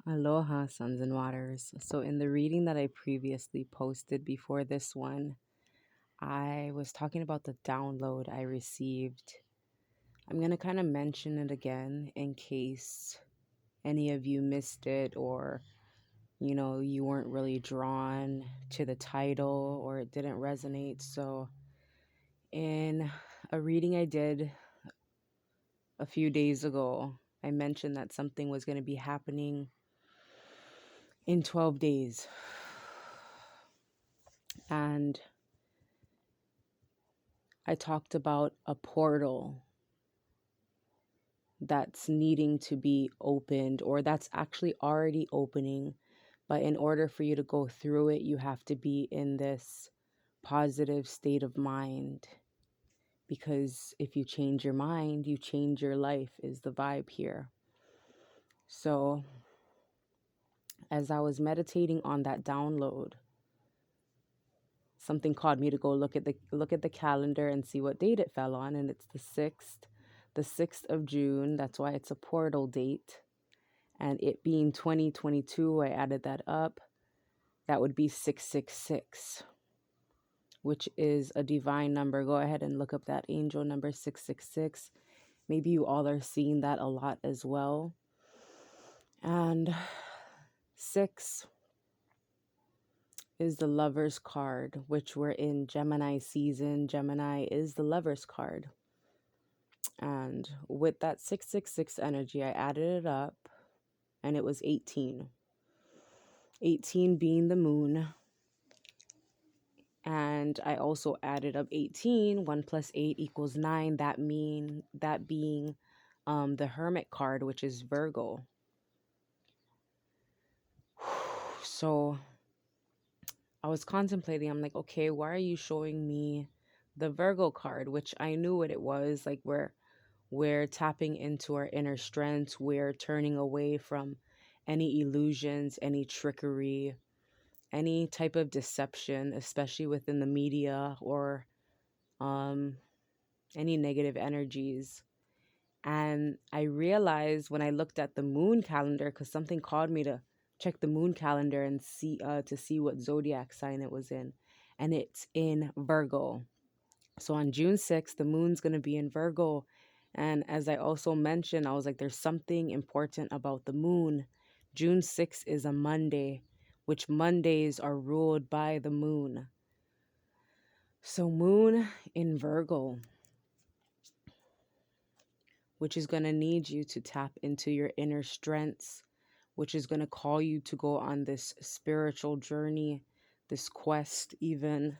Aloha, suns and waters. So, in the reading that I previously posted before this one, I was talking about the download I received. I'm going to kind of mention it again in case any of you missed it or, you weren't really drawn to the title or it didn't resonate. So, in a reading I did a few days ago, I mentioned that something was going to be happening in 12 days. And I talked about a portal that's needing to be opened or that's actually already opening. But in order for you to go through it, you have to be in this positive state of mind. Because if you change your mind, you change your life, is the vibe here. So, as I was meditating on that download, something called me to go look at the calendar and see what date it fell on, and it's the 6th of June. That's why it's a portal date. And it being 2022, I added that up. That would be 666, which is a divine number. Go ahead and look up that angel number 666. Maybe you all are seeing that a lot as well. And 6 is the Lover's card, which we're in Gemini season. Gemini is the Lover's card. And with that 666 energy, I added it up and it was 18. 18 being the moon. And I also added up 18. 1 plus 8 equals 9. That being the Hermit card, which is Virgo. So I was contemplating. I'm like, okay, why are you showing me the Virgo card? Which I knew what it was. Like we're tapping into our inner strength. We're turning away from any illusions, any trickery, any type of deception, especially within the media or any negative energies. And I realized when I looked at the moon calendar, because something called me to check the moon calendar and see what zodiac sign it was in, and it's in Virgo. So on June 6th, the moon's gonna be in Virgo. And as I also mentioned, I was like, there's something important about the moon. June 6th is a Monday, which Mondays are ruled by the moon. So moon in Virgo, which is going to need you to tap into your inner strengths, which is going to call you to go on this spiritual journey, this quest even.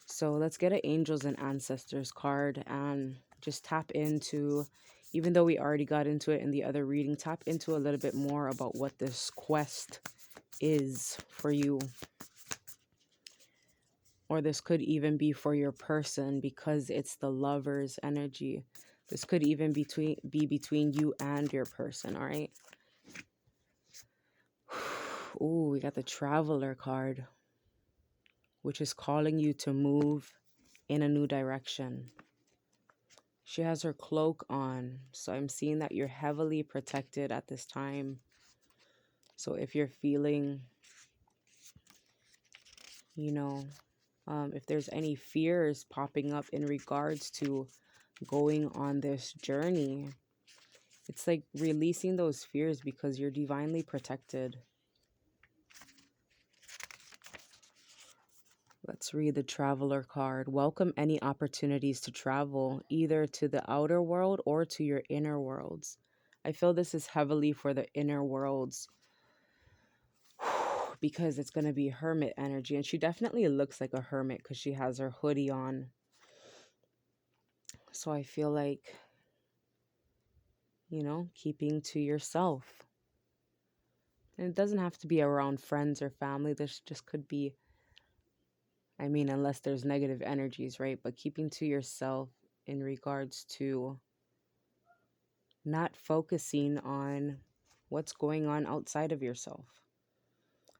So let's get an angels and ancestors card and just tap into, even though we already got into it in the other reading, tap into a little bit more about what this quest is for you. Or this could even be for your person because it's the Lover's energy. This could even be between you and your person, all right? Ooh, we got the Traveler card, which is calling you to move in a new direction. She has her cloak on, so I'm seeing that you're heavily protected at this time. So if you're feeling, if there's any fears popping up in regards to going on this journey, it's like releasing those fears because you're divinely protected. Let's read the Traveler card. Welcome any opportunities to travel, either to the outer world or to your inner worlds. I feel this is heavily for the inner worlds because it's going to be hermit energy. And she definitely looks like a hermit because she has her hoodie on. So I feel like, keeping to yourself. And it doesn't have to be around friends or family. This just could be, unless there's negative energies, right? But keeping to yourself in regards to not focusing on what's going on outside of yourself.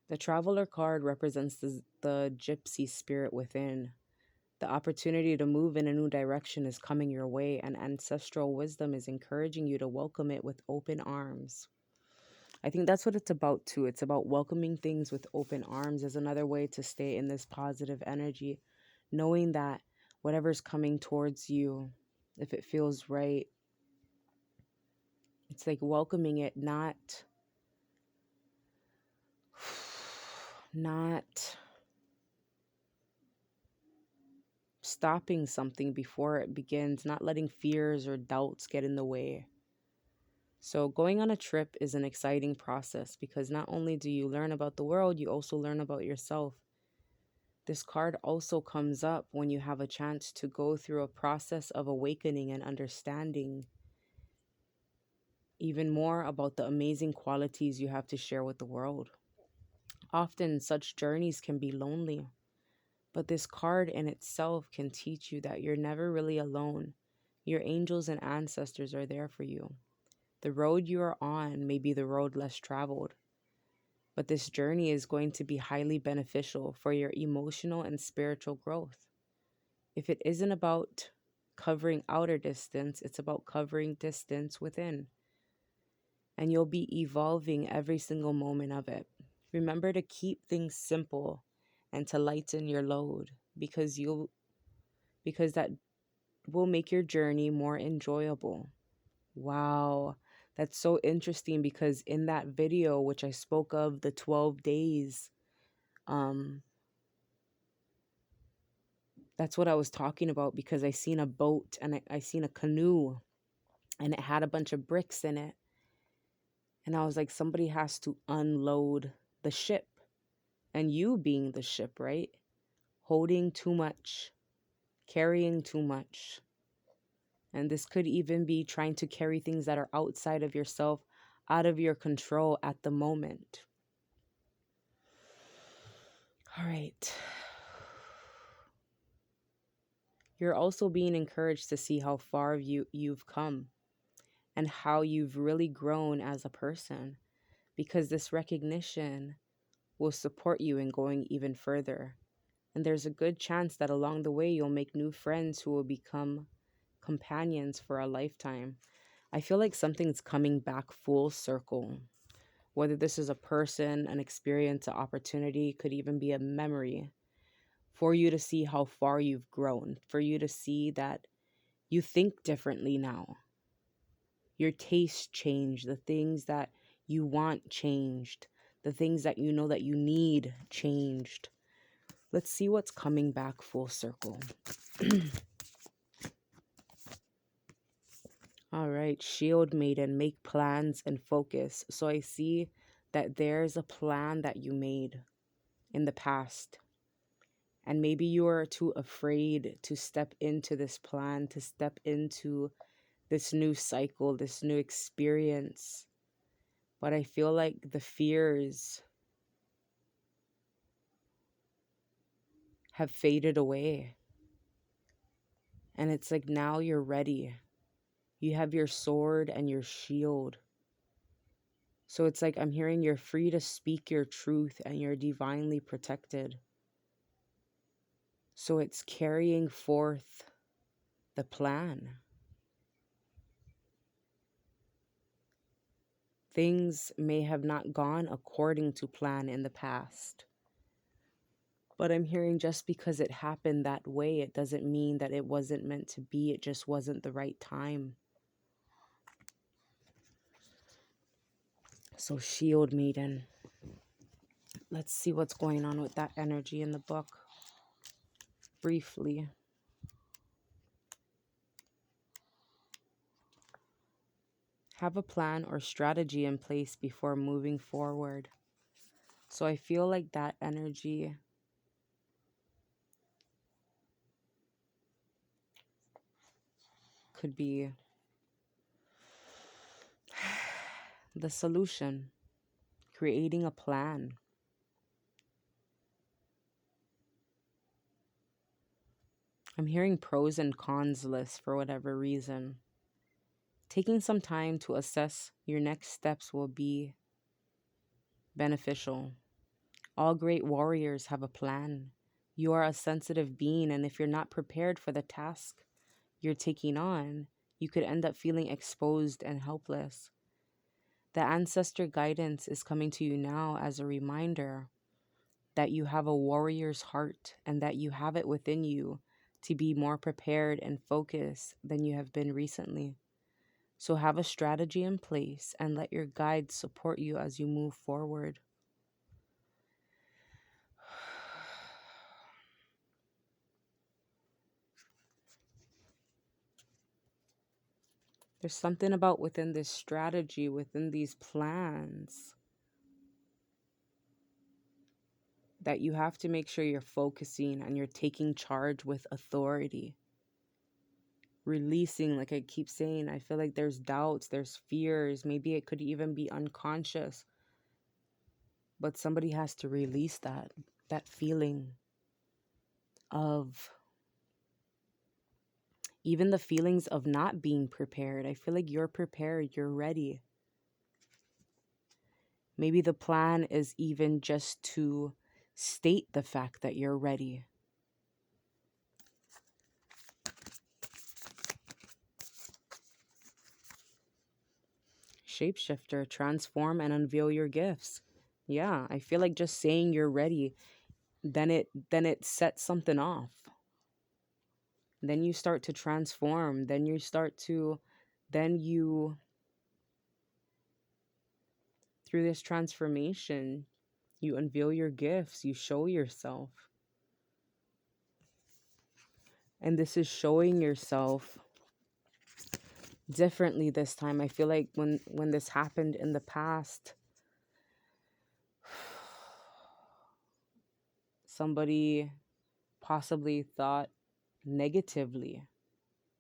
The Traveler card represents the gypsy spirit within. The opportunity to move in a new direction is coming your way, and ancestral wisdom is encouraging you to welcome it with open arms. I think that's what it's about too. It's about welcoming things with open arms as another way to stay in this positive energy, knowing that whatever's coming towards you, if it feels right, it's like welcoming it, not stopping something before it begins, not letting fears or doubts get in the way. So going on a trip is an exciting process because not only do you learn about the world, you also learn about yourself. This card also comes up when you have a chance to go through a process of awakening and understanding even more about the amazing qualities you have to share with the world. Often, such journeys can be lonely, but this card in itself can teach you that you're never really alone. Your angels and ancestors are there for you. The road you are on may be the road less traveled, but this journey is going to be highly beneficial for your emotional and spiritual growth. If it isn't about covering outer distance, it's about covering distance within. And you'll be evolving every single moment of it. Remember to keep things simple and to lighten your load because that will make your journey more enjoyable. Wow. That's so interesting because in that video which I spoke of the 12 days, um that's what I was talking about because I seen a boat and I seen a canoe and it had a bunch of bricks in it. And I was like, somebody has to unload the ship. And you being the ship, right? Holding too much, carrying too much. And this could even be trying to carry things that are outside of yourself, out of your control at the moment. All right. You're also being encouraged to see how far you've come and how you've really grown as a person, because this recognition will support you in going even further. And there's a good chance that along the way you'll make new friends who will become companions for a lifetime. I feel like something's coming back full circle. Whether this is a person, an experience, an opportunity, could even be a memory, for you to see how far you've grown, for you to see that you think differently now. Your taste changed, the things that you want changed, the things that you know that you need changed. Let's see what's coming back full circle. All right, Shield Maiden, make plans and focus. So I see that there's a plan that you made in the past. And maybe you are too afraid to step into this plan, to step into this new cycle, this new experience. But I feel like the fears have faded away. And it's like now you're ready. You have your sword and your shield. So it's like I'm hearing you're free to speak your truth and you're divinely protected. So it's carrying forth the plan. Things may have not gone according to plan in the past. But I'm hearing just because it happened that way, it doesn't mean that it wasn't meant to be. It just wasn't the right time. So Shield Maiden. Let's see what's going on with that energy in the book. Briefly. Have a plan or strategy in place before moving forward. So I feel like that energy could be the solution, creating a plan. I'm hearing pros and cons lists for whatever reason. Taking some time to assess your next steps will be beneficial. All great warriors have a plan. You are a sensitive being, and if you're not prepared for the task you're taking on, you could end up feeling exposed and helpless. The ancestor guidance is coming to you now as a reminder that you have a warrior's heart and that you have it within you to be more prepared and focused than you have been recently. So have a strategy in place and let your guides support you as you move forward. There's something about within this strategy, within these plans, that you have to make sure you're focusing and you're taking charge with authority. Releasing, like I keep saying, I feel like there's doubts, there's fears, maybe it could even be unconscious, but somebody has to release that feeling of, even the feelings of not being prepared. I feel like you're prepared, you're ready. Maybe the plan is even just to state the fact that you're ready. Shapeshifter, transform and unveil your gifts. Yeah, I feel like just saying you're ready, then it sets something off. Then you start to transform, then you through this transformation, you unveil your gifts, you show yourself. And this is showing yourself differently this time. I feel like when this happened in the past, somebody possibly thought negatively.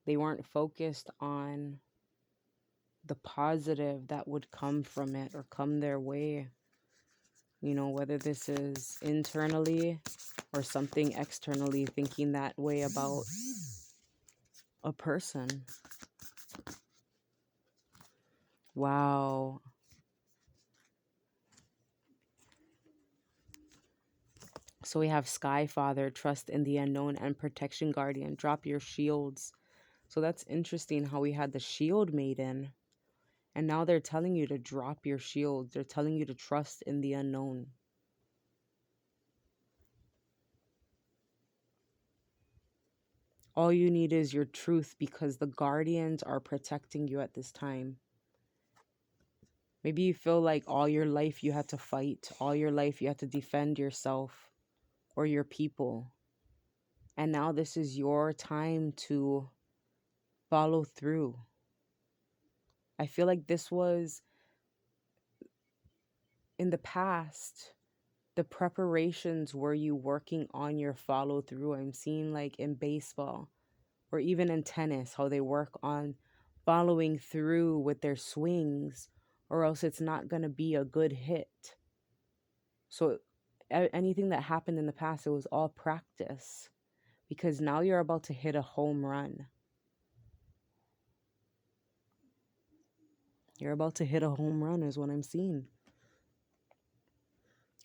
They weren't focused on the positive that would come from it or come their way. You know, whether this is internally or something externally, thinking that way about a person. Wow. So we have Sky Father, trust in the unknown, and Protection Guardian, drop your shields. So that's interesting how we had the Shield Maiden. And now they're telling you to drop your shields. They're telling you to trust in the unknown. All you need is your truth because the guardians are protecting you at this time. Maybe you feel like all your life you had to fight. All your life you had to defend yourself or your people. And now this is your time to follow through. I feel like this was in the past. The preparations, were you working on your follow through? I'm seeing like in baseball or even in tennis, how they work on following through with their swings, or else it's not going to be a good hit. So anything that happened in the past, it was all practice, because now you're about to hit a home run. You're about to hit a home run is what I'm seeing.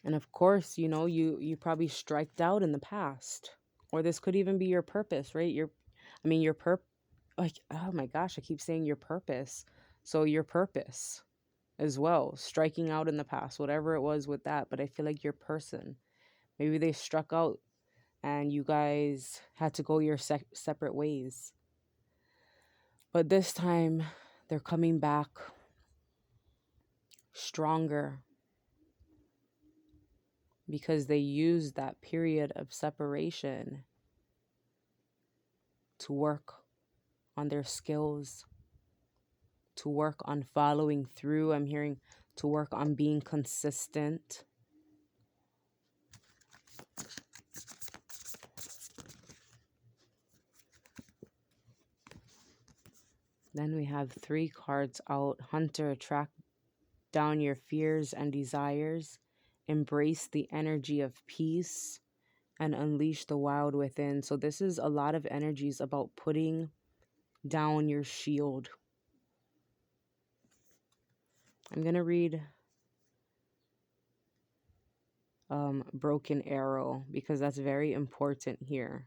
And of course, you know, you probably striked out in the past, or this could even be your purpose, right? Your like, oh my gosh, I keep saying your purpose. So your purpose as well, striking out in the past, whatever it was with that. But I feel like your person, maybe they struck out and you guys had to go your separate ways. But this time they're coming back stronger, because they used that period of separation to work on their skills, to work on following through. I'm hearing to work on being consistent. Then we have 3 cards out. Hunter, track down your fears and desires. Embrace the energy of peace and unleash the wild within. So this is a lot of energies about putting down your shield. I'm going to read Broken Arrow, because that's very important here.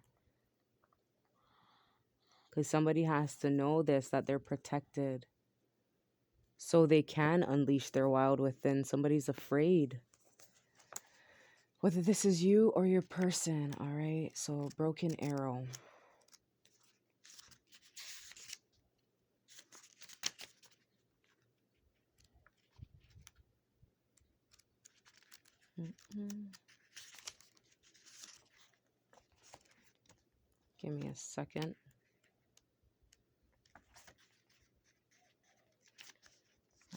Because somebody has to know this, that they're protected. so they can unleash their wild within. Somebody's afraid. Whether this is you or your person, all right? So, broken arrow. Mm-mm. Give me a second.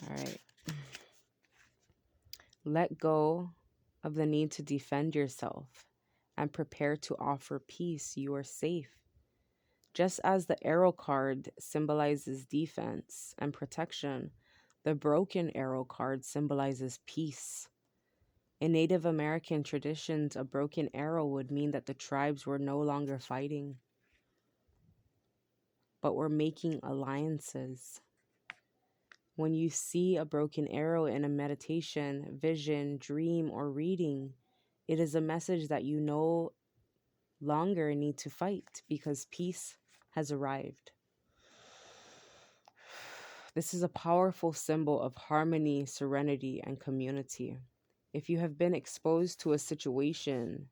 All right. Let go of the need to defend yourself and prepare to offer peace. You are safe. Just as the arrow card symbolizes defense and protection, the broken arrow card symbolizes peace. In Native American traditions, a broken arrow would mean that the tribes were no longer fighting, but were making alliances. When you see a broken arrow in a meditation, vision, dream, or reading, it is a message that you no longer need to fight because peace has arrived. This is a powerful symbol of harmony, serenity, and community. If you have been exposed to a situation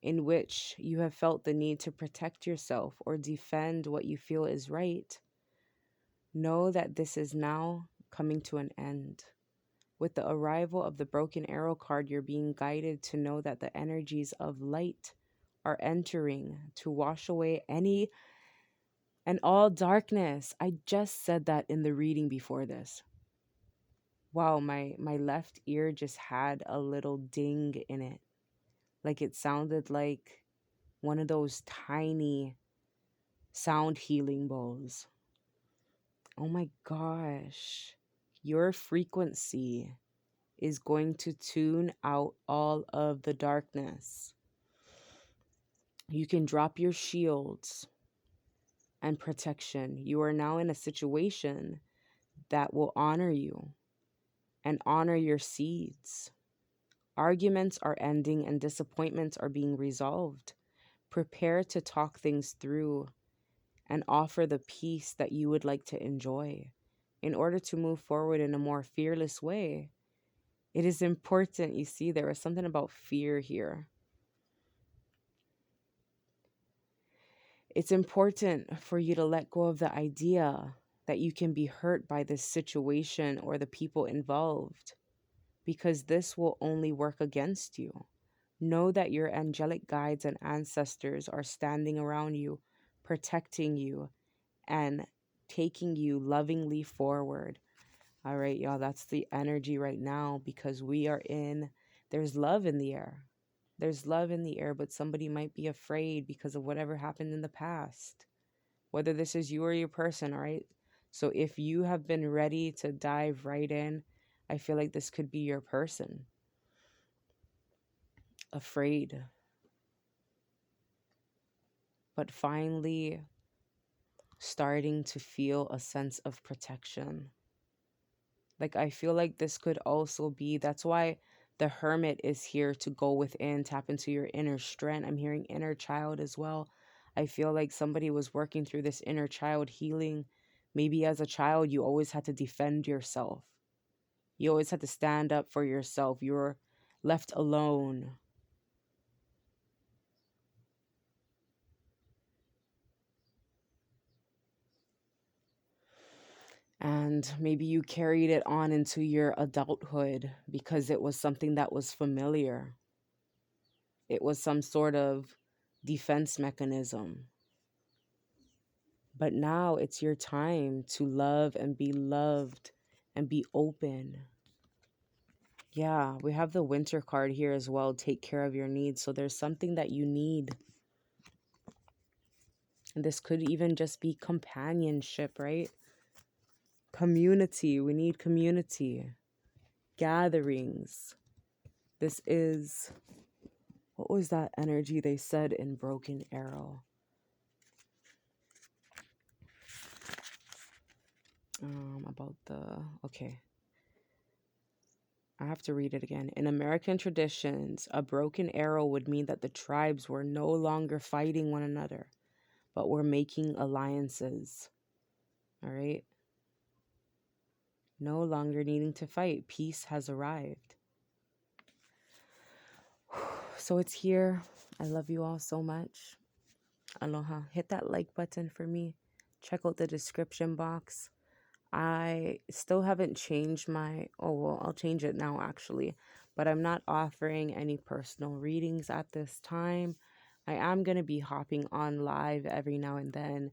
in which you have felt the need to protect yourself or defend what you feel is right, know that this is now coming to an end. With the arrival of the broken arrow card, you're being guided to know that the energies of light are entering to wash away any and all darkness. I just said that in the reading before this. Wow, my left ear just had a little ding in it. Like it sounded like one of those tiny sound healing bowls. Oh my gosh. Your frequency is going to tune out all of the darkness. You can drop your shields and protection. You are now in a situation that will honor you and honor your seeds. Arguments are ending and disappointments are being resolved. Prepare to talk things through and offer the peace that you would like to enjoy. In order to move forward in a more fearless way, it is important. You see, there was something about fear here. It's important for you to let go of the idea that you can be hurt by this situation or the people involved, because this will only work against you. Know that your angelic guides and ancestors are standing around you, protecting you, and taking you lovingly forward. All right, y'all, that's the energy right now because there's love in the air. There's love in the air, but somebody might be afraid because of whatever happened in the past, whether this is you or your person, all right? So if you have been ready to dive right in, I feel like this could be your person. Afraid, but finally starting to feel a sense of protection. Like, I feel like this could also be, that's why the hermit is here to go within, tap into your inner strength. I'm hearing inner child as well. I feel like somebody was working through this inner child healing. Maybe as a child, you always had to defend yourself. You always had to stand up for yourself. You were left alone. And maybe you carried it on into your adulthood because it was something that was familiar. It was some sort of defense mechanism. But now it's your time to love and be loved and be open. Yeah, we have the winter card here as well. Take care of your needs. So there's something that you need. And this could even just be companionship, right? Community. We need community. Gatherings. This is, what was that energy they said in Broken Arrow? Okay. I have to read it again. In American traditions, a broken arrow would mean that the tribes were no longer fighting one another, but were making alliances. All right. No longer needing to fight. Peace has arrived. So it's here. I love you all so much. Aloha. Hit that like button for me. Check out the description box. I still haven't changed well, I'll change it now actually, but I'm not offering any personal readings at this time. I am going to be hopping on live every now and then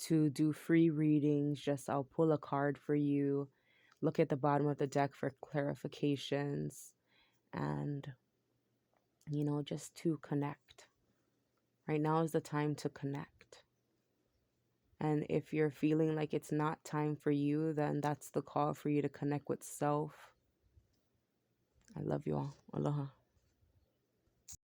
to do free readings. Just I'll pull a card for you, look at the bottom of the deck for clarifications, and, just to connect. Right now is the time to connect. And if you're feeling like it's not time for you, then that's the call for you to connect with self. I love you all. Aloha.